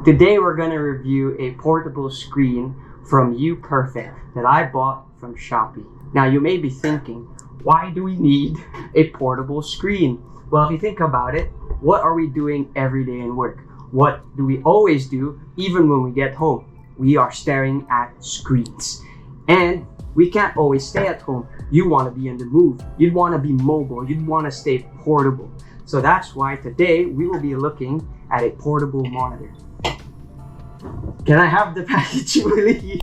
Today we're gonna review a portable screen from UPERFECT that I bought from Shoppee. Now you may be thinking, why do we need a portable screen? Well, if you think about it, what are we doing every day in work? What do we always do even when we get home? We are staring at screens. And we can't always stay at home. You want to be on the move. You'd want to be mobile. You'd want to stay portable. So that's why today we will be looking at a portable monitor. Can I have the package, Willie?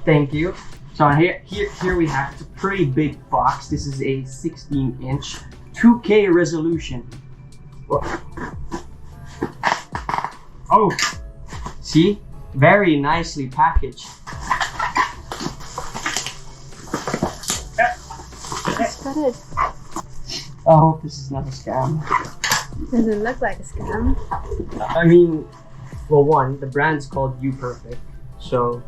Thank you. So here we have, it's a pretty big box. This is a 16-inch 2K resolution. Oh, see? Very nicely packaged. It's good. I hope this is not a scam. Doesn't look like a scam. I mean, well, one, the brand's called UPERFECT, so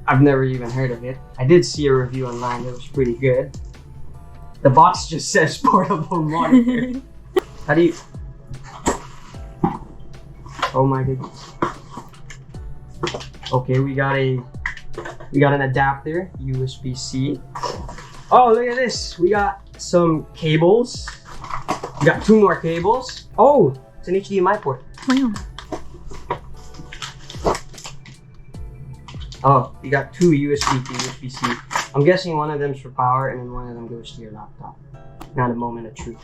I've never even heard of it. I did see a review online that was pretty good. The box just says portable monitor. How do you... Oh my goodness. Okay, we got an adapter, USB-C. Oh, look at this. We got some cables. We got 2 more cables. Oh, it's an HDMI port. Wow. Oh, you got 2 USB to USB-C. I'm guessing one of them's for power and then one of them goes to your laptop. Not a moment of truth.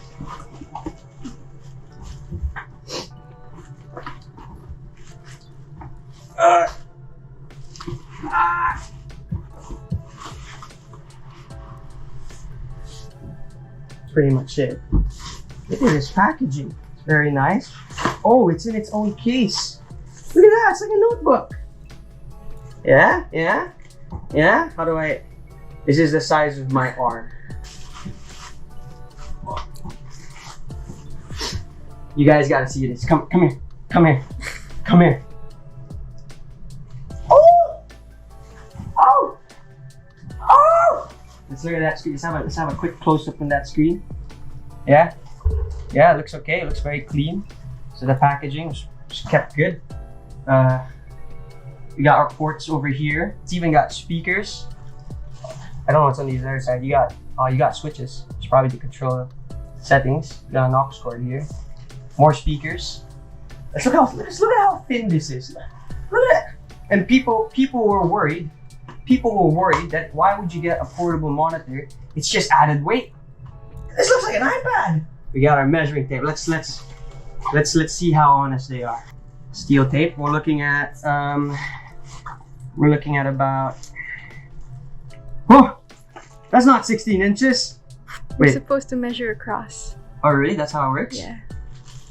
Pretty much it. Look at this packaging. It's very nice. Oh, it's in its own case. Look at that, it's like a notebook. Yeah. How do I... This is the size of my arm. You guys gotta see this. Come here. Oh! Let's look at that screen. Let's have a quick close-up on that screen. Yeah, it looks okay. It looks very clean. So the packaging was kept good. We got our ports over here. It's even got speakers. I don't know what's on the other side. You got switches. It's probably to control settings. You got an aux cord here. More speakers. Let's look at how thin this is. Look at it. And people were worried. People were worried that why would you get a portable monitor? It's just added weight. This looks like an iPad. We got our measuring tape. Let's see how honest they are. Steel tape. We're looking at about. Oh, that's not 16 inches. We're Wait. supposed to measure across. Oh, really? That's how it works? Yeah.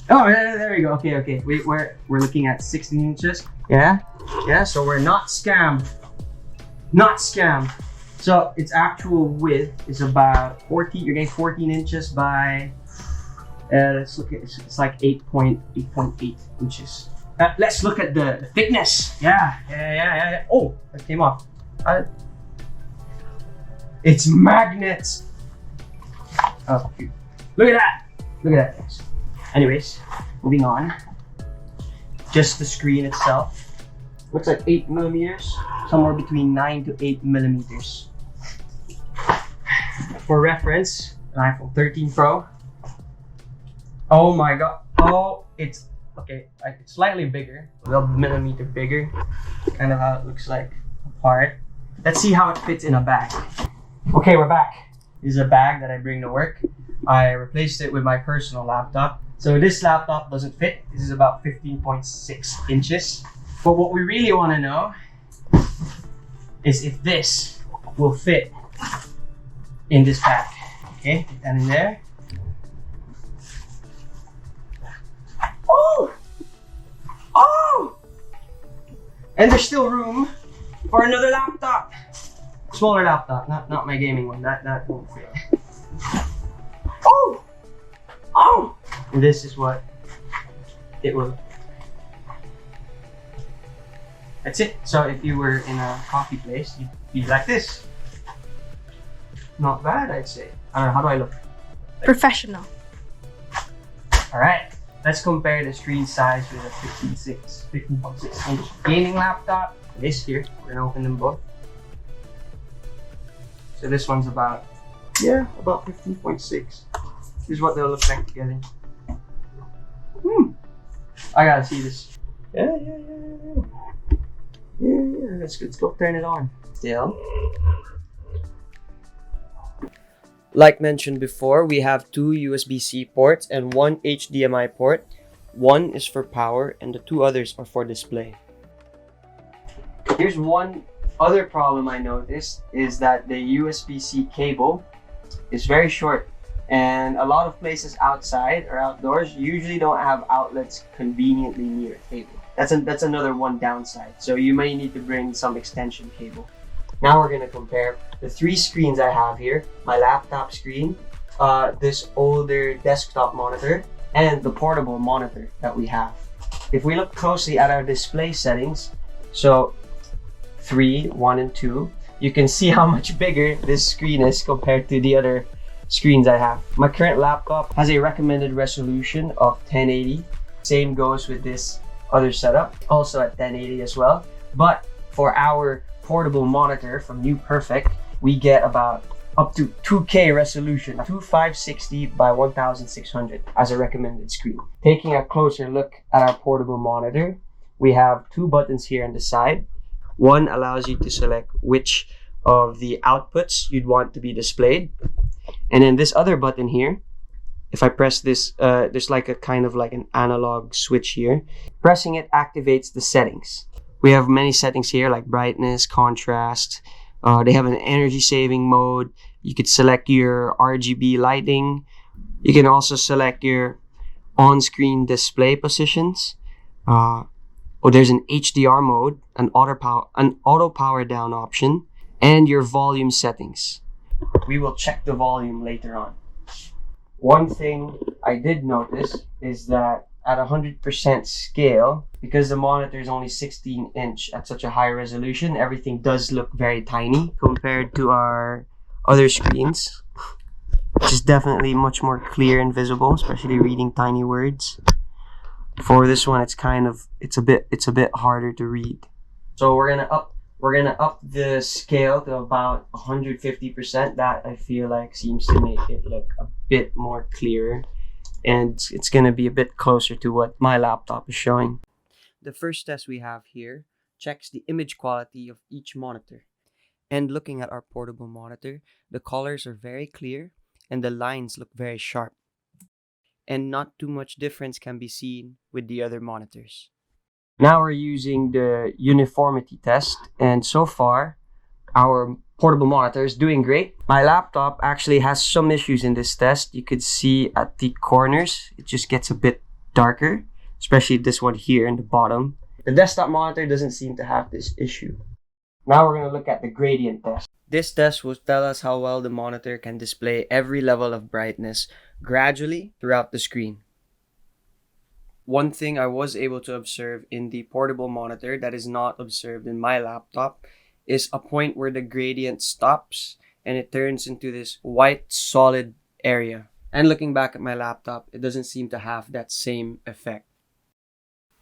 Oh, there we go. Okay. We're looking at 16 inches. Yeah. So we're not scammed. Not scammed. So its actual width is about 14. You're getting 14 inches by. Let's look at. It's like 8.8 inches. Let's look at the thickness. Yeah. Oh, that came off. It's magnets. Oh, look at that. Guys. Anyways, moving on. Just the screen itself. Looks like 8 millimeters, somewhere between 9 to 8 millimeters. For reference, an iPhone 13 Pro. Oh my god. Oh, it's okay. It's slightly bigger, a little millimeter bigger. Kind of how it looks like apart. Let's see how it fits in a bag. Okay, we're back. This is a bag that I bring to work. I replaced it with my personal laptop. So this laptop doesn't fit. This is about 15.6 inches. But what we really want to know is if this will fit in this bag. Okay, put that in there. Oh! And there's still room for another laptop. Smaller laptop, not my gaming one. That won't fit. Oh! And this is what it will. That's it. So if you were in a coffee place, you'd be like this. Not bad, I'd say. I don't know, how do I look? Professional. All right. let's compare the screen size with a 15.6 inch gaming laptop. This here, we're gonna open them both. So this one's about 15.6. This is what they'll look like together. I gotta see this. Yeah. Let's go turn it on. Still. Like mentioned before, we have two USB-C ports and one HDMI port. One is for power and the two others are for display. Here's one other problem I noticed is that the USB-C cable is very short, and a lot of places outside or outdoors usually don't have outlets conveniently near a cable. That's another one downside. So you may need to bring some extension cable. Now we're gonna compare the three screens I have here: my laptop screen, this older desktop monitor, and the portable monitor that we have. If we look closely at our display settings, so 3, 1, and 2, you can see how much bigger this screen is compared to the other screens I have. My current laptop has a recommended resolution of 1080. Same goes with this other setup, also at 1080 as well. But for our portable monitor from UPERFECT, we get about up to 2K resolution, 2560 by 1600 as a recommended screen. Taking a closer look at our portable monitor, we have two buttons here on the side. One allows you to select which of the outputs you'd want to be displayed. And then this other button here, if I press this, there's like a kind of like an analog switch here. Pressing it activates the settings. We have many settings here like brightness, contrast. They have an energy saving mode. You could select your RGB lighting. You can also select your on-screen display positions. There's an HDR mode, an auto power down option, and your volume settings. We will check the volume later on. One thing I did notice is that at 100% scale, because the monitor is only 16 inch at such a high resolution, everything does look very tiny compared to our other screens, which is definitely much more clear and visible, especially reading tiny words. For this one, it's a bit harder to read. So we're gonna up the scale to about 150%. That I feel like seems to make it look a bit more clearer, and it's gonna be a bit closer to what my laptop is showing. The first test we have here checks the image quality of each monitor. And looking at our portable monitor, the colors are very clear and the lines look very sharp. And not too much difference can be seen with the other monitors. Now we're using the uniformity test, and so far our portable monitor is doing great. My laptop actually has some issues in this test. You could see at the corners, it just gets a bit darker, especially this one here in the bottom. The desktop monitor doesn't seem to have this issue. Now we're going to look at the gradient test. This test will tell us how well the monitor can display every level of brightness gradually throughout the screen. One thing I was able to observe in the portable monitor that is not observed in my laptop is a point where the gradient stops and it turns into this white solid area. And looking back at my laptop, it doesn't seem to have that same effect.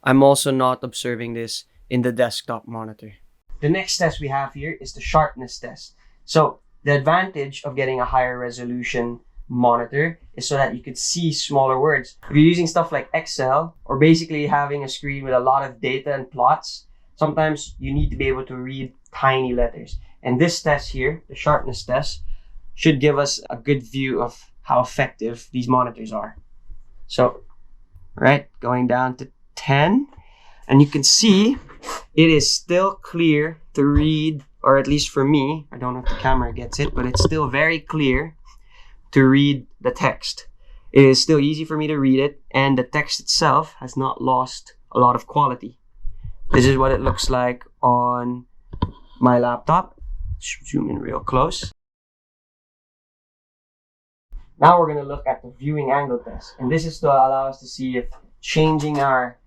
I'm also not observing this in the desktop monitor. The next test we have here is the sharpness test. So the advantage of getting a higher resolution monitor is so that you could see smaller words. If you're using stuff like Excel or basically having a screen with a lot of data and plots, sometimes you need to be able to read tiny letters. And this test here, the sharpness test, should give us a good view of how effective these monitors are. So, right, going down to 10, and you can see it is still clear to read, or at least for me, I don't know if the camera gets it, but it's still very clear to read the text. It is still easy for me to read it, and the text itself has not lost a lot of quality. This is what it looks like on my laptop. Zoom in real close. Now we're going to look at the viewing angle test, and this is to allow us to see if changing our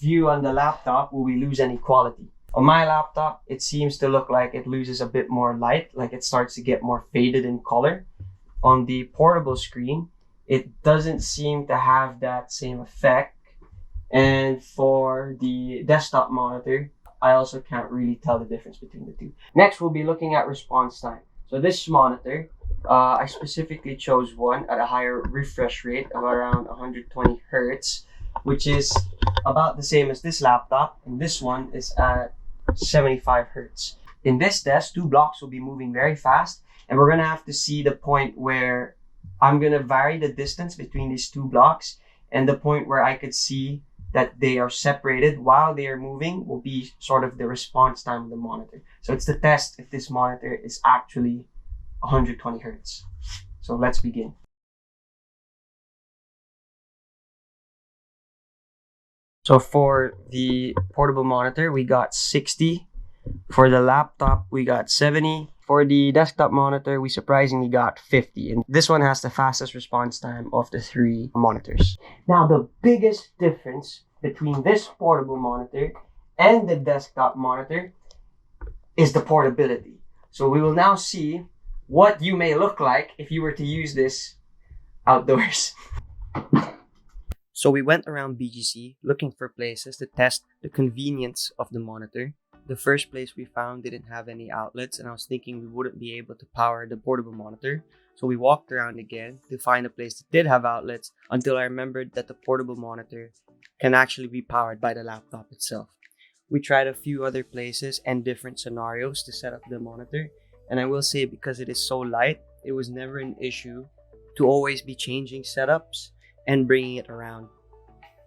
view on the laptop, will we lose any quality. On my laptop, it seems to look like it loses a bit more light, like it starts to get more faded in color. On the portable screen, it doesn't seem to have that same effect. And for the desktop monitor, I also can't really tell the difference between the two. Next, we'll be looking at response time. So this monitor, I specifically chose one at a higher refresh rate of around 120 Hertz, which is about the same as this laptop, and this one is at 75 Hertz. In this test, two blocks will be moving very fast, and we're gonna have to see the point where I'm gonna vary the distance between these two blocks, and the point where I could see that they are separated while they are moving will be sort of the response time of the monitor. So it's to test if this monitor is actually 120 Hertz. So let's begin. So for the portable monitor, we got 60. For the laptop, we got 70. For the desktop monitor, we surprisingly got 50. And this one has the fastest response time of the three monitors. Now, the biggest difference between this portable monitor and the desktop monitor is the portability. So we will now see what you may look like if you were to use this outdoors. So we went around BGC looking for places to test the convenience of the monitor. The first place we found didn't have any outlets, and I was thinking we wouldn't be able to power the portable monitor. So we walked around again to find a place that did have outlets until I remembered that the portable monitor can actually be powered by the laptop itself. We tried a few other places and different scenarios to set up the monitor, and I will say because it is so light, it was never an issue to always be changing setups and bringing it around.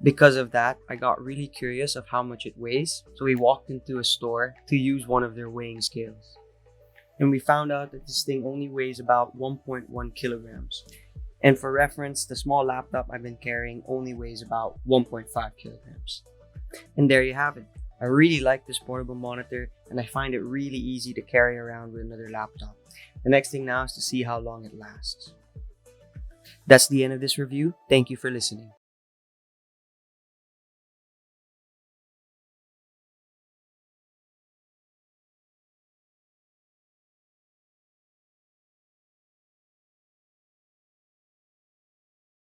Because of that, I got really curious of how much it weighs, so we walked into a store to use one of their weighing scales. And we found out that this thing only weighs about 1.1 kilograms. And for reference, the small laptop I've been carrying only weighs about 1.5 kilograms. And there you have it. I really like this portable monitor, and I find it really easy to carry around with another laptop. The next thing now is to see how long it lasts. That's the end of this review. Thank you for listening.